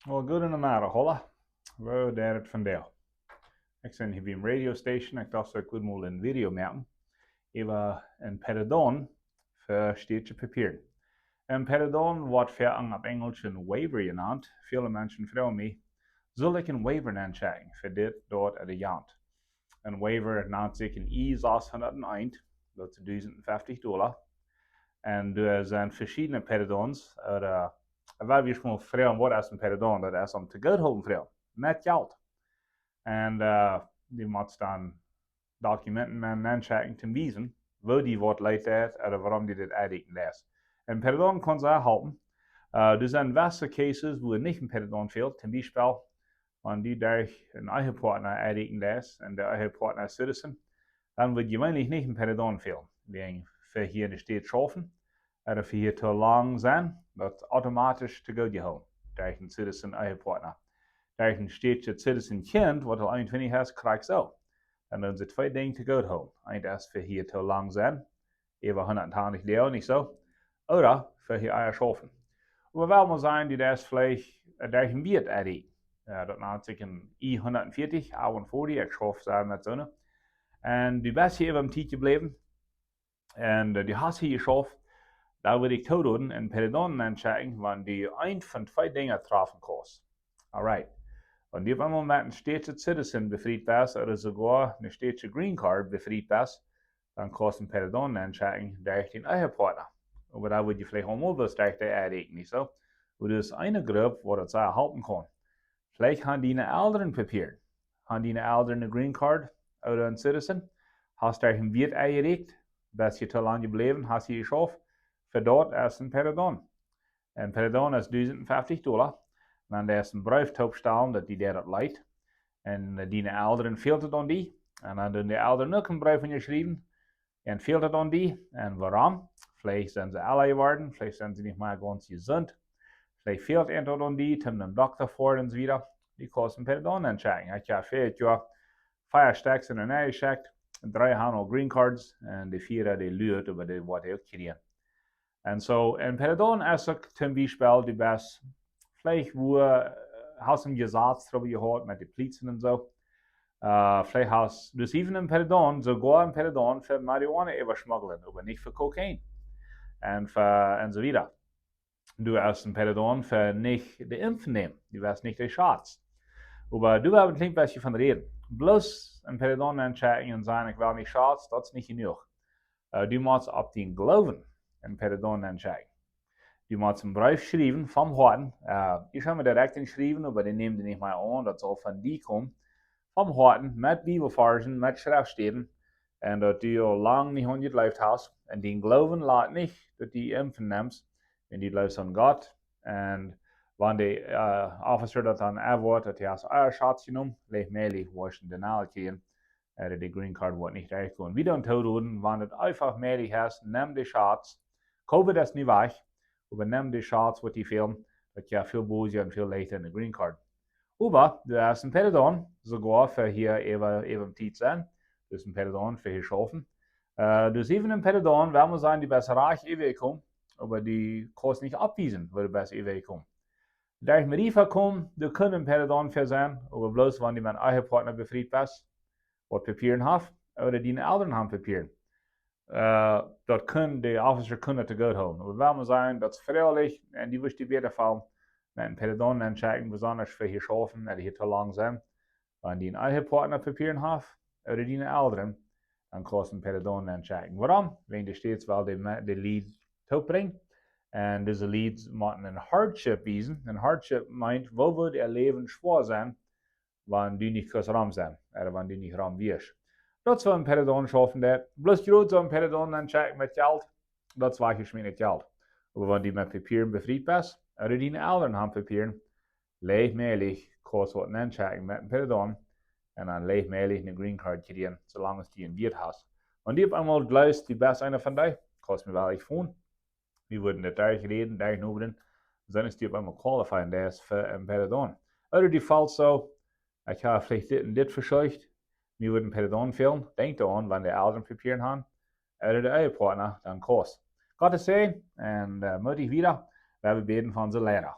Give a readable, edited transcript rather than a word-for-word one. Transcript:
Well, goedemiddag, hola. Waar daar het vandaag? Ik ben hier bij een radio station. Ik dacht ik would mal een video maken. Over een Perdon voor steedje papier. Een Perdon wordt verang op Engels een Waiver genannt. Viele mensen vragen mij, zal ik een Waiver aanchecken voor dit, dort en de jant? Een Waiver nennt zich een I-601, dat is $1050. En er zijn verschillende Perdons. Waar we gewoon vragen, wat is een Perdon? Dat is om te geld houden vragen, met geld. En die moet dan documenten met aanchecken te wijzen, waar die wordt leidt uit en waarom die dit uitdeken is. En Perdon kan ze helpen. Er zijn beste cases waar niet een Perdon fehlt, zum Beispiel, wenn die durch een eigen partner uitdeken is en de eigen partner is citizen, dan wird gewöhnlich nicht ein Perdon fehlen. Wegen für hier in der Stadt schaffen, oder für hier zu lang sein, wird automatisch zu gut gehalten. Durch ein Citizen eigen partner. Durch ein städtischer Citizen Kind, was er 21 hast, kriegst du auch. Dann sind sie zwei Dinge zu gut halten. Eins für hier zu lang sein, über 120 Jahre, nicht so, oder für hier eier schaffen. Aber weil man sagen, die das vielleicht durch ein Bier erreichen. Das nennt sich ein I-140, A-140, ich schaffe es mit so. En die best hier een tijdje gebleven. En die has hier geschafft. Daar wil ik toedoen en Perdon aanchecken, want die een van twee dingen treffen kost. Alright. Und die op een moment een städtische Citizen befried was, oder sogar een städtische Greencard befried was, dann kost een Perdon aanchecken durch den eigen partner. Aber da würde je vielleicht auch mal was durch die erreichen, nicht so? Und das ist eine Gruppe, wo das auch helfen kann. Vielleicht haben die eine älteren Papier. Haben die eine älteren Greencard? Oder een citizen, hast du een Wirt eingelegt, bist je te lang gebleven, hast je geschafft, für dort ist ein Perdon. Ein Perdon ist $1050, wenn der ist ein Brief opstellen, dat die dat leidt, en die ouderen fehlt het aan die, en dan doen de ouderen ook een brief aan je schrijven, en fehlt het aan die, en waarom? Vielleicht sind sie alle geworden, vielleicht sind sie nicht mal ganz gesund, vielleicht fehlt etwas an die, zum einem Doktor vor und so weiter, die kosten Perdon anchecken. Ich habe fehlt ja 5 stacks in een eigen 3 handel green cards en de 4 die luurt over de wat ook kriegen. En zo, en Perdon is ook zum Beispiel die best, vielleicht wo hast een Gesetz darüber gehört mit den Polizen und so. Vielleicht hast du even een Perdon, sogar een Perdon für Marihuana überschmuggeln, aber nicht für Kokain. En so weiter. Du hast een Perdon für nicht die Impfen nehmen, du hast nicht die Shots. Aber du hast ein klein bisschen von reden. Bloß een Perdon aanchecken en zeggen, ik wil niet shots, dat is niet genoeg. Du musst op den Glauben een Perdon aanchecken. Du musst een brief schrijven vom Harten. Ich habe mir direkt geschrieben, aber den nehmen die nicht mal an, das soll von die kommen. Vom Harten, mit Bibelversen, mit Schriftstellen. En dat du al lang niet aan je geleefd hast. En den Glauben laat niet dat die impfen nimmst. En die gelooft aan God. En wanneer de officer dat dan aanwoordt, dat hij als shots genomen, leeg meelig was een denial kriegen. De green card wordt niet rechtgekomen. Wie dan toedoen, wanneer het einfach meelig is, neem de shots. COVID is niet weg, maar neem de shots wat die filmen, dat je veel bozer en veel leichter in de green card. Aber du hast ein Perdon, sogar für hier eben tijd zijn. Dus een Perdon für hier schaffen. Dus even een Perdon, wenn wir sagen, die besser reich ewig kommen, aber die kosten nicht abwiesen, weil die besser ewig kommen. Da ich mit Rifa komme, du kannst ein Perdon für sein, aber bloß, wenn die mein eigen Partner befriedigt ist, wat Papieren hat, oder die Eltern haben Papieren. Dat können die Officer kunnen te goed houden. Aber wenn wir sagen, das ist freiwillig, und die wist die beter Fall, met een Perdon aanchecken, besonders für hier schaffen, die hier te lang zijn, wenn die een eigen Partner Papieren hat, oder die Eltern, dann kosten Perdon aanchecken. Waarom? Wegen der steeds wel de lead toebrengt. En deze leads moeten een hardship wijzen. Een hardship meint, wo wird ihr Leben schwer sein, wenn du nicht kurz ram sein, oder wenn du nicht ram wirst. Dat zou een Perdon schaffen, dat. Bloß groot zou een Perdon aanchecken met geld, dat zwaar je met geld. Aber wenn die met papieren befriedigt bist, oder die Eltern haben Papieren, leegmelig kost wat aanchecken met een Perdon, en dan leegmelig een green card kriegen, zolang die een Wirt hast. Und die op einmal gleich die best einer von dir, kost mir wel ich von. Wir würden das durchreden, durchnoemen, dann ist die op einmal qualified, der ist für ein Perdon. Oder die Fall so, ich habe vielleicht dit und dit verscheucht, wir würden Perdon fehlen, denkt daran, wenn die Eltern Papieren haben, oder der Ehepartner, dann kost. Gott sei und mutig wieder, weil wir beten von unserer Lehrer.